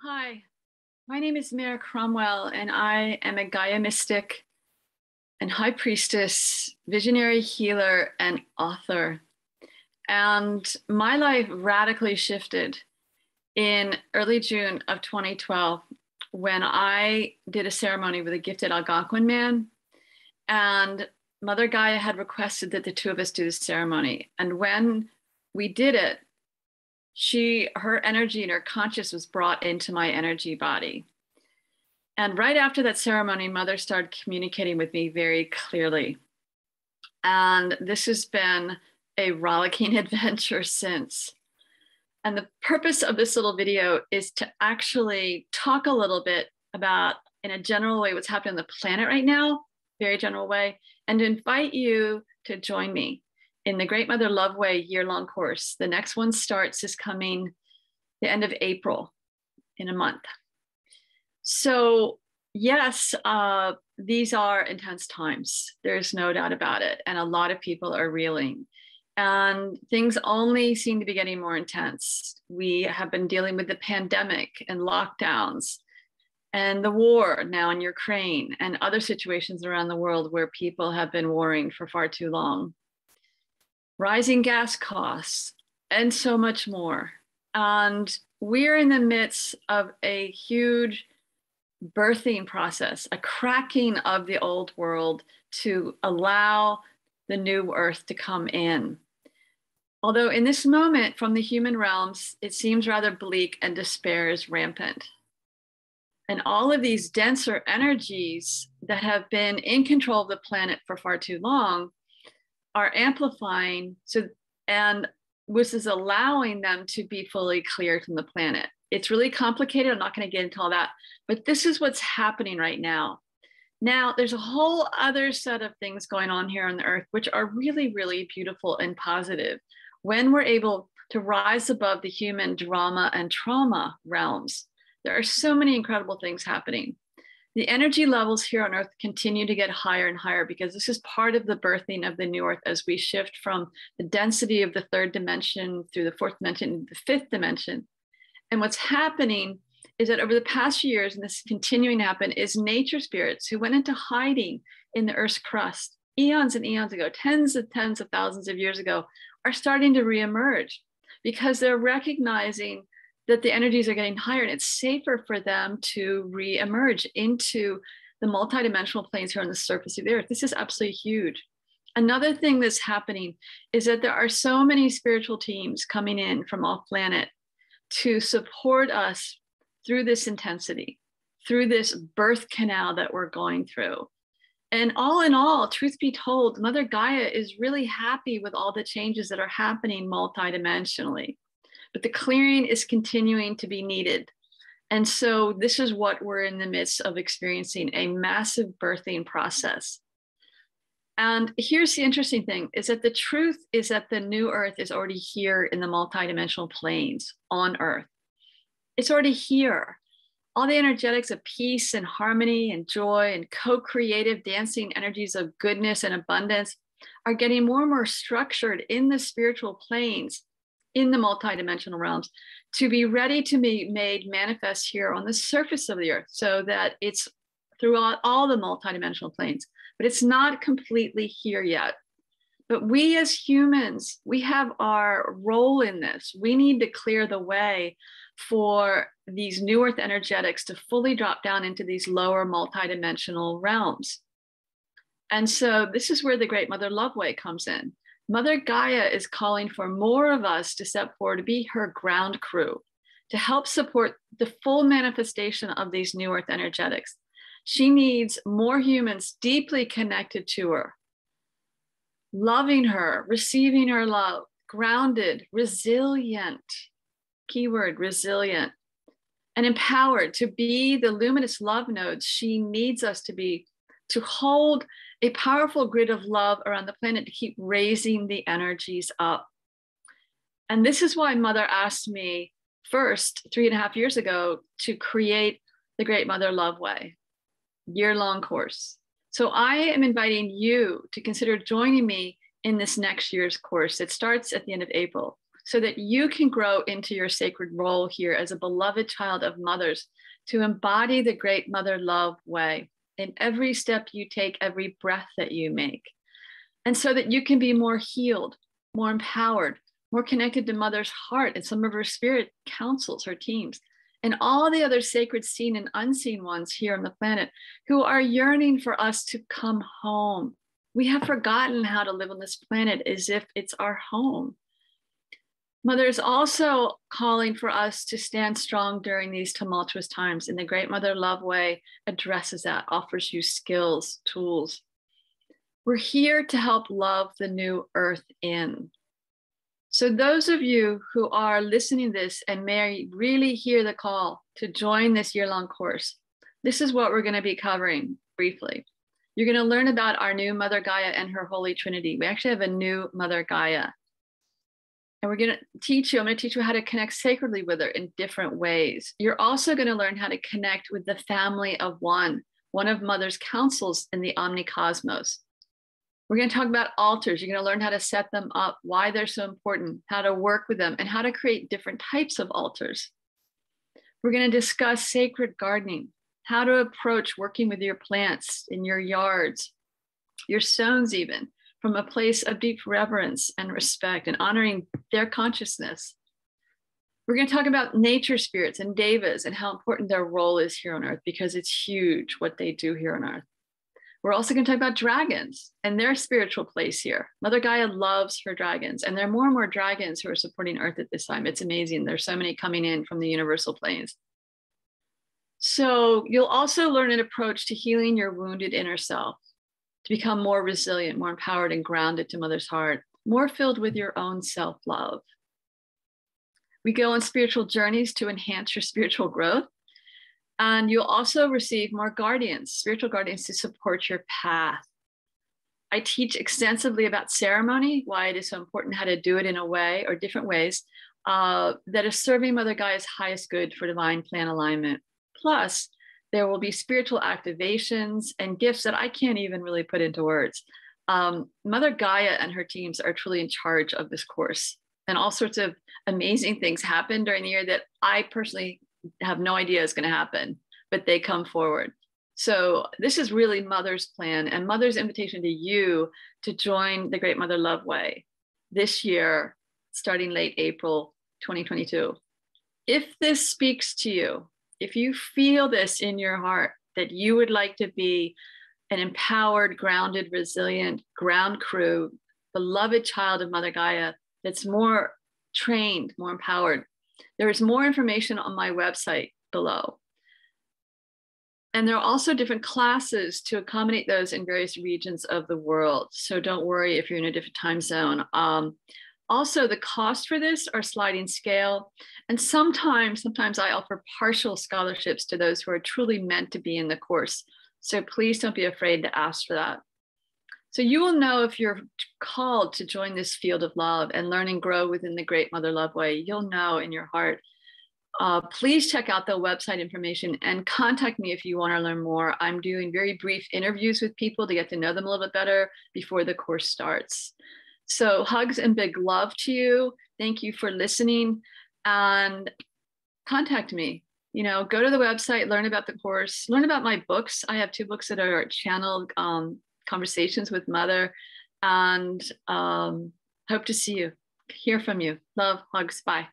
Hi, my name is Mare Cromwell, and I am a Gaia mystic and high priestess, visionary healer, and author. And my life radically shifted in early June of 2012 when I did a ceremony with a gifted Algonquin man. And Mother Gaia had requested that the two of us do the ceremony. And when we did it, her energy and her conscious was brought into my energy body. And right after that ceremony, Mother started communicating with me very clearly. And this has been a rollicking adventure since. And the purpose of this little video is to actually talk a little bit about, in a general way, what's happening on the planet right now, very general way, and to invite you to join me in the Great Mother Love Way year-long course. The next one starts this coming the end of April, in a month. So yes, these are intense times. There's no doubt about it. And a lot of people are reeling. And things only seem to be getting more intense. We have been dealing with the pandemic and lockdowns and the war now in Ukraine and other situations around the world where people have been warring for far too long. Rising gas costs and so much more. And we're in the midst of a huge birthing process, a cracking of the old world to allow the new earth to come in. Although in this moment, from the human realms, it seems rather bleak and despair is rampant. And all of these denser energies that have been in control of the planet for far too long are amplifying, and this is allowing them to be fully cleared from the planet. It's really complicated. I'm not going to get into all that, but this is what's happening right now. Now, there's a whole other set of things going on here on the earth, which are really, really beautiful and positive when we're able to rise above the human drama and trauma realms. There are so many incredible things happening. The energy levels here on earth continue to get higher and higher because this is part of the birthing of the new earth as we shift from the density of the third dimension through the fourth dimension, the fifth dimension. And what's happening is that over the past few years, and this is continuing to happen, is nature spirits who went into hiding in the earth's crust eons and eons ago, tens of thousands of years ago, are starting to reemerge because they're recognizing that the energies are getting higher and it's safer for them to re-emerge into the multidimensional planes here on the surface of the earth. This is absolutely huge. Another thing that's happening is that there are so many spiritual teams coming in from off planet to support us through this intensity, through this birth canal that we're going through. And all in all, truth be told, Mother Gaia is really happy with all the changes that are happening multidimensionally. But the clearing is continuing to be needed. And so this is what we're in the midst of experiencing, a massive birthing process. And here's the interesting thing, is that the truth is that the new earth is already here in the multidimensional planes on earth. It's already here. All the energetics of peace and harmony and joy and co-creative dancing energies of goodness and abundance are getting more and more structured in the spiritual planes, in the multidimensional realms, to be ready to be made manifest here on the surface of the earth so that it's throughout all the multidimensional planes, but it's not completely here yet. But we as humans, we have our role in this. We need to clear the way for these new earth energetics to fully drop down into these lower multidimensional realms. And so this is where the Great Mother Love Way comes in. Mother Gaia is calling for more of us to step forward, to be her ground crew, to help support the full manifestation of these new earth energetics. She needs more humans deeply connected to her, loving her, receiving her love, grounded, resilient, keyword resilient, and empowered to be the luminous love nodes she needs us to be, to hold a powerful grid of love around the planet to keep raising the energies up. And this is why Mother asked me first 3.5 years ago to create the Great Mother Love Way year-long course. So I am inviting you to consider joining me in this next year's course. It starts at the end of April. so that you can grow into your sacred role here as a beloved child of mothers, to embody the great mother love way in every step you take, every breath that you make. And so that you can be more healed, more empowered, more connected to mother's heart and some of her spirit councils, her teams, and all the other sacred seen and unseen ones here on the planet who are yearning for us to come home. We have forgotten how to live on this planet as if it's our home. Mother is also calling for us to stand strong during these tumultuous times, and the Great Mother Love Way addresses that, offers you skills, tools. We're here to help love the new earth in. So those of you who are listening to this and may really hear the call to join this year-long course, this is what we're going to be covering briefly. You're going to learn about our new Mother Gaia and her Holy Trinity. We actually have a new Mother Gaia. And I'm going to teach you how to connect sacredly with her in different ways. You're also going to learn how to connect with the family of one of Mother's councils in the omnicosmos. We're going to talk about altars. You're going to learn how to set them up, why they're so important, how to work with them, and how to create different types of altars. We're going to discuss sacred gardening, how to approach working with your plants in your yards, your stones even, from a place of deep reverence and respect and honoring their consciousness. We're going to talk about nature spirits and devas and how important their role is here on Earth, because it's huge what they do here on Earth. We're also going to talk about dragons and their spiritual place here. Mother Gaia loves her dragons, and there are more and more dragons who are supporting Earth at this time. It's amazing. There's so many coming in from the universal planes. So you'll also learn an approach to healing your wounded inner self, to become more resilient, more empowered and grounded to Mother's heart, more filled with your own self-love. We go on spiritual journeys to enhance your spiritual growth. And you'll also receive more guardians, spiritual guardians, to support your path. I teach extensively about ceremony, why it is so important, how to do it in a way or different ways that is serving Mother Gaia's highest good for divine plan alignment. Plus, there will be spiritual activations and gifts that I can't even really put into words. Mother Gaia and her teams are truly in charge of this course. And all sorts of amazing things happen during the year that I personally have no idea is going to happen, but they come forward. So this is really Mother's plan and Mother's invitation to you to join the Great Mother Love Way this year, starting late April 2022. If this speaks to you, if you feel this in your heart, that you would like to be an empowered, grounded, resilient ground crew, beloved child of Mother Gaia that's more trained, more empowered, there is more information on my website below. And there are also different classes to accommodate those in various regions of the world. So don't worry if you're in a different time zone. Also, the cost for this are sliding scale. And sometimes I offer partial scholarships to those who are truly meant to be in the course. So please don't be afraid to ask for that. So you will know if you're called to join this field of love and learn and grow within the Great Mother Love Way. You'll know in your heart. Please check out the website information and contact me if you want to learn more. I'm doing very brief interviews with people to get to know them a little bit better before the course starts. So hugs and big love to you. Thank you for listening, and contact me. You know, go to the website, learn about the course, learn about my books. I have 2 books that are channeled Conversations with Mother, and hope to see you, hear from you. Love, hugs, bye.